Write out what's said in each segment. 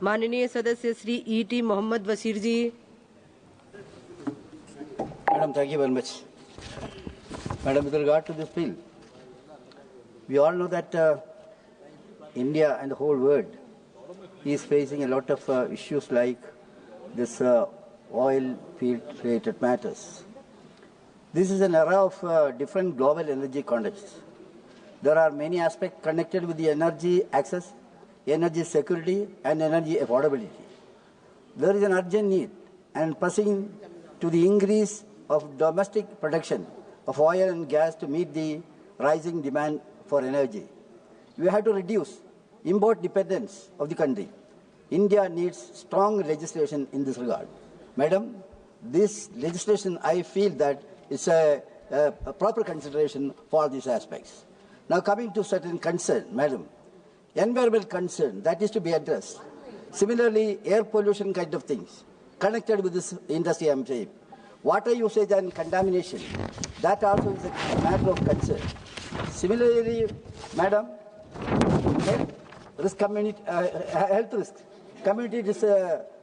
माननीय सदस्य Shri E.T. Mohammed Bashir ji. Madam, thank you very much. Madam, with regard to this bill, we all know that India and the whole world is facing a lot of issues like this oil field related matters. This is an era of different global energy contexts. There are many aspects connected with the energy access, energy security and energy affordability. There is an urgent need and pressing to the increase of domestic production of oil and gas to meet the rising demand for energy. We have to reduce import dependence of the country. India needs strong legislation in this regard. Madam, this legislation, I feel that it's a proper consideration for all these aspects. Now coming to certain concern, Madam, environmental concern, that is to be addressed. Similarly, air pollution kind of things connected with this industry, I'm saying. Water usage and contamination, that also is a matter of concern. Similarly, Madam, health risk, communities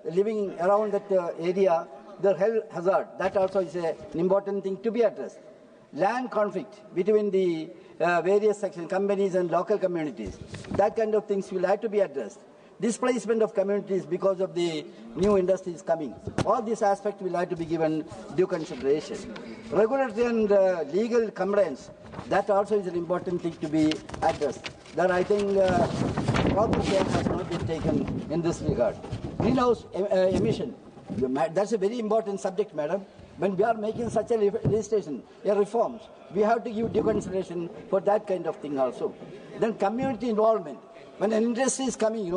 living around that area, their health hazard, that also is an important thing to be addressed. Land conflict between the various sections, companies and local communities, that kind of things will have to be addressed. Displacement of communities because of the new industries coming. All these aspects will have to be given due consideration. Regulatory and legal compliance, that also is an important thing to be addressed. That I think proper care has not been taken in this regard. Greenhouse emission, that's a very important subject, Madam. When we are making such a legislation, reforms, we have to give due consideration for that kind of thing also. Then community involvement. When an industry is coming,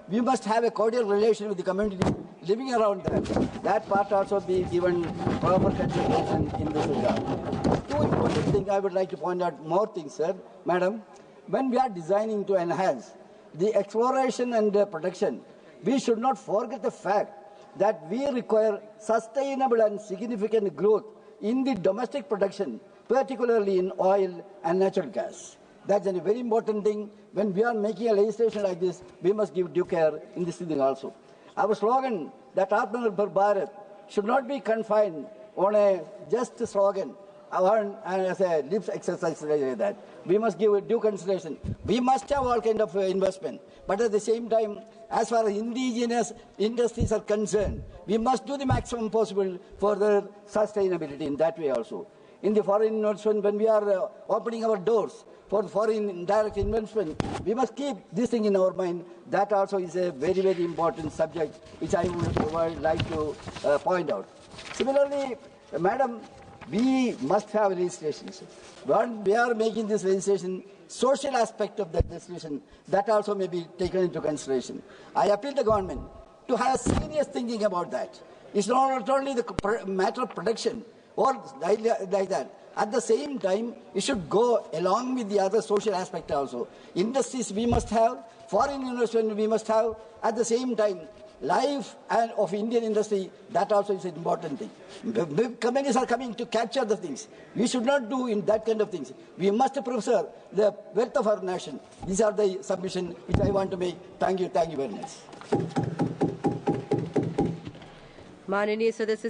we must have a cordial relation with the community living around that. That part also be given proper consideration in this regard. Two important things I would like to point out, more things, sir. Madam, when we are designing to enhance the exploration and production, we should not forget the fact that we require sustainable and significant growth in the domestic production, particularly in oil and natural gas. That's a very important thing. When we are making a legislation like this, we must give due care in this thing also. Our slogan that Atmanirbhar Bharat should not be confined on a just slogan and as a lips exercise like that. We must give due consideration. We must have all kind of investment. But at the same time, as far as indigenous industries are concerned, we must do the maximum possible for their sustainability in that way also. In the foreign investment, when we are opening our doors for foreign direct investment, we must keep this thing in our mind. That also is a very, very important subject which I would like to point out. Similarly, Madam, we must have legislations. When we are making this legislation, social aspect of that legislation, that also may be taken into consideration. I appeal to the government to have serious thinking about that. It's not only the matter of production or like that. At the same time, it should go along with the other social aspect also. Industries we must have, foreign investment we must have. At the same time, life and of Indian industry, that also is an important thing. Big companies are coming to capture the things. We should not do in that kind of things. We must preserve the wealth of our nation. These are the submissions which I want to make. Thank you very much. माननीय सदस्य श्री